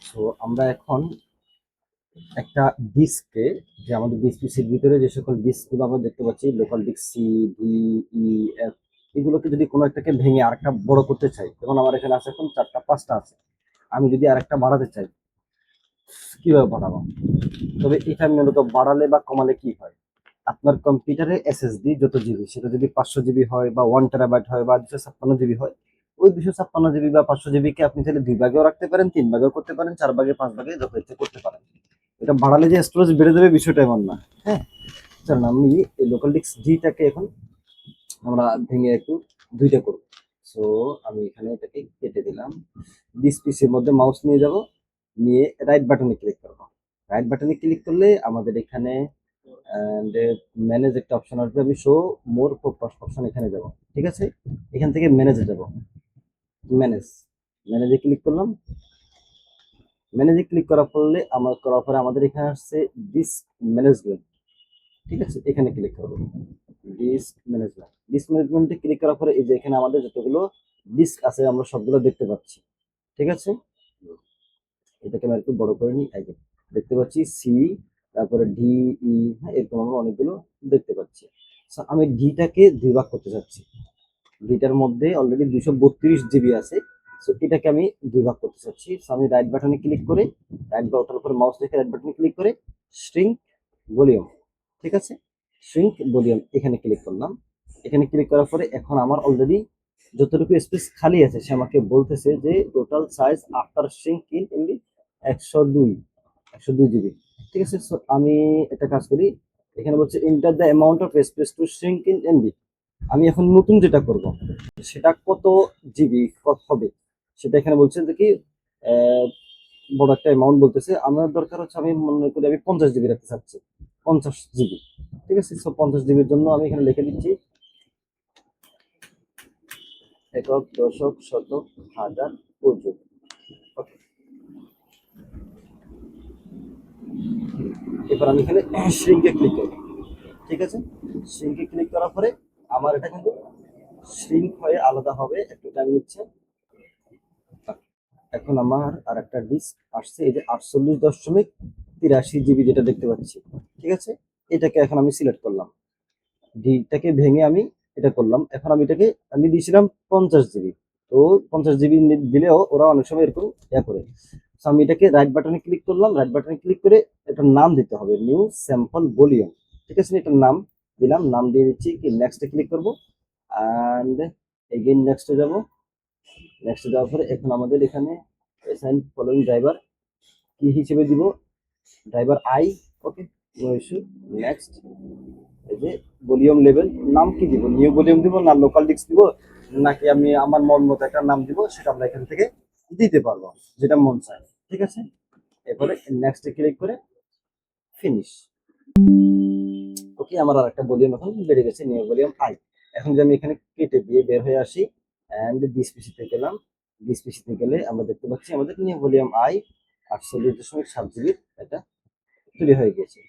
So আমরা এখন একটা ডিস্কে, যে আমাদের ডিস্ক পিসির ভিতরে যে সকল ডিস্কগুলো আমরা দেখতে পাচ্ছি, লোকাল ডিস্ক সি, ডি, ই, এফ, এগুলোকে যদি কোনো একটাকে ভেঙে আরেকটা বড় করতে চাই, যেমন আমার এখানে আছে এখন 4টা 5টা আছে, আমি যদি আরেকটা বাড়াতে চাই কিভাবে বাড়াবো? তবে এটা মূলত বাড়ালে বা কমালে কি হয়, আপনার কম্পিউটারে এসএসডি যত জিবি, সেটা যদি 500 জিবি হয় বা 1 টেরাবাইট হয় বা 256 জিবি হয়, ওই 256 জিবি বা 500 জিবি কে আপনি চাইলে 2 ভাগেও রাখতে পারেন, 3 ভাগেও করতে পারেন, 4 ভাগে, 5 ভাগে, যত ইচ্ছে করতে পারেন। এটা বাড়ালে যে স্টোরেজ বেড়ে যাবে বিষয়টা এমন না। হ্যাঁ, চলুন আমি এই লোকাল ডিস্ক জিটাকে এখন আমরা ভেঙে একটু দুইটা করব। সো আমি এখানে এটাকে কেটে দিলাম। ডিস্ক পিসির মধ্যে মাউস নিয়ে যাব, নিয়ে রাইট বাটনে ক্লিক করব। রাইট বাটনে ক্লিক করলে আমাদের এখানে অ্যান্ড ম্যানেজ একটা অপশন আসবে, আমি শো মোর অপশন এখানে যাব। ঠিক আছে, এখান থেকে ম্যানেজে যাব। ম্যানেজ, ম্যানেজে ক্লিক করলাম। ম্যানেজে ক্লিক করার পরে আমাদের এখানে আসছে ডিস্ক ম্যানেজমেন্ট। ঠিক আছে, এখানে ক্লিক করবো। ডিস্ক ম্যানেজমেন্ট, ডিস্ক ম্যানেজমেন্টে ক্লিক করার পরে এই যে এখানে আমাদের যতগুলো ডিস্ক আছে আমরা সবগুলো দেখতে পাচ্ছি। ঠিক আছে, এটাকে আমি একটু বড় করে নিই। আগে দেখতে পাচ্ছি সি, তারপরে ডি, ই, হ্যাঁ, এরকম আমরা অনেকগুলো দেখতে পাচ্ছি। So, আমি ডিটাকে 2 ভাগ করতে চাচ্ছি। ডিটার মধ্যে অলরেডি 232 জিবি আছে। সো এটাকে আমি 2 ভাগ করতে চাচ্ছি। সো আমি রাইট বাটনে ক্লিক করে, রাইট বাটনের উপরে মাউস রেখে রাইট বাটনে ক্লিক করে শ্রিঙ্ক ভলিউম, ঠিক আছে, শ্রিঙ্ক ভলিউম এখানে ক্লিক করলাম। এখানে ক্লিক করার পরে এখন আমার অলরেডি যতটুকু স্পেস খালি আছে সে আমাকে বলতেছে যে total size after shrink in MB 102, 102 GB. ঠিক আছে, সো আমি একটা কাজ করি, এখানে বলছে enter the amount of space to shrink in MB. আমি এখন নতুন যেটা করব সেটা কত জিবি হবে সেটা এখানে বলছে যে কি আহ, বড় একটা অ্যামাউন্ট বলতেছে। আমার দরকার হচ্ছে, আমি মনে করি আমি 50 জিবি রাখতে চাচ্ছি, 50 জিবি। ঠিক আছে, সো 50 জিবির জন্য আমি এখানে লিখে দিচ্ছি একক, দশক, শতক, হাজার, অযুত। ওকে, এবার আমি এখানে শ্রিঙ্কে ক্লিক করব। ঠিক আছে, শ্রিঙ্কে ক্লিক করার পরে আমার এটা কিন্তু শ্রিঙ্ক হয়ে আলাদা হবে, একটু টাইম নিচ্ছে। এখন আমার আর একটা ডিস্ক আসছে, এই যে 48.83 জিবি যেটা দেখতে পাচ্ছি। ঠিক আছে, এটাকে এখন আমি সিলেক্ট করলাম, ডিটাকে ভেঙে আমি এটা করলাম। এখন আমি এটাকে আমি দিয়েছিলাম 50 জিবি। তো 50 জিবি দিলেও ওরা অনেক সময় এরকম ইয়া করে। তো আমি এটাকে রাইট বাটনে ক্লিক করলাম, রাইট বাটনে ক্লিক করে এটার নাম দিতে হবে নিউ স্যাম্পল ভলিউম। ঠিক আছে, এটার নাম দিলাম, নাম দিয়ে দিচ্ছি কি নেক্সটে ক্লিক করবো, অ্যান্ড এগেইন নেক্সটে যাব। নেক্সটে যাওয়ার পরে এখন আমাদের এখানে অ্যাসাইন ফলোইং ড্রাইভার কি হিসেবে দিব, driver I. Okay, no issue. Next, এই যে ভলিউম লেভেল নাম কি দিব, নিউ ভলিউম দিব না লোকাল ডিস্ক দিব, নাকি আমি আমার মন মতো একটা নাম দিব, সেটা আমরা এখান থেকে দিতে পারবো, যেটা মন চায়। ঠিক আছে, এরপরে নেক্সটে ক্লিক করে ফিনিশ। ওকে, আমার আর একটা ভলিউম এখন বেড়ে গেছে, নিউ ভলিউম আই। এখন যদি আমি এখানে কেটে দিয়ে বের হয়ে আসি অ্যান্ড ডিস পিসিতে গেলাম, ডিস পিসিতে গেলে আমরা দেখতে পাচ্ছি আমাদের নিউ ভলিউম আই 48.7 জিবির এটা তৈরি হয়ে গেছে।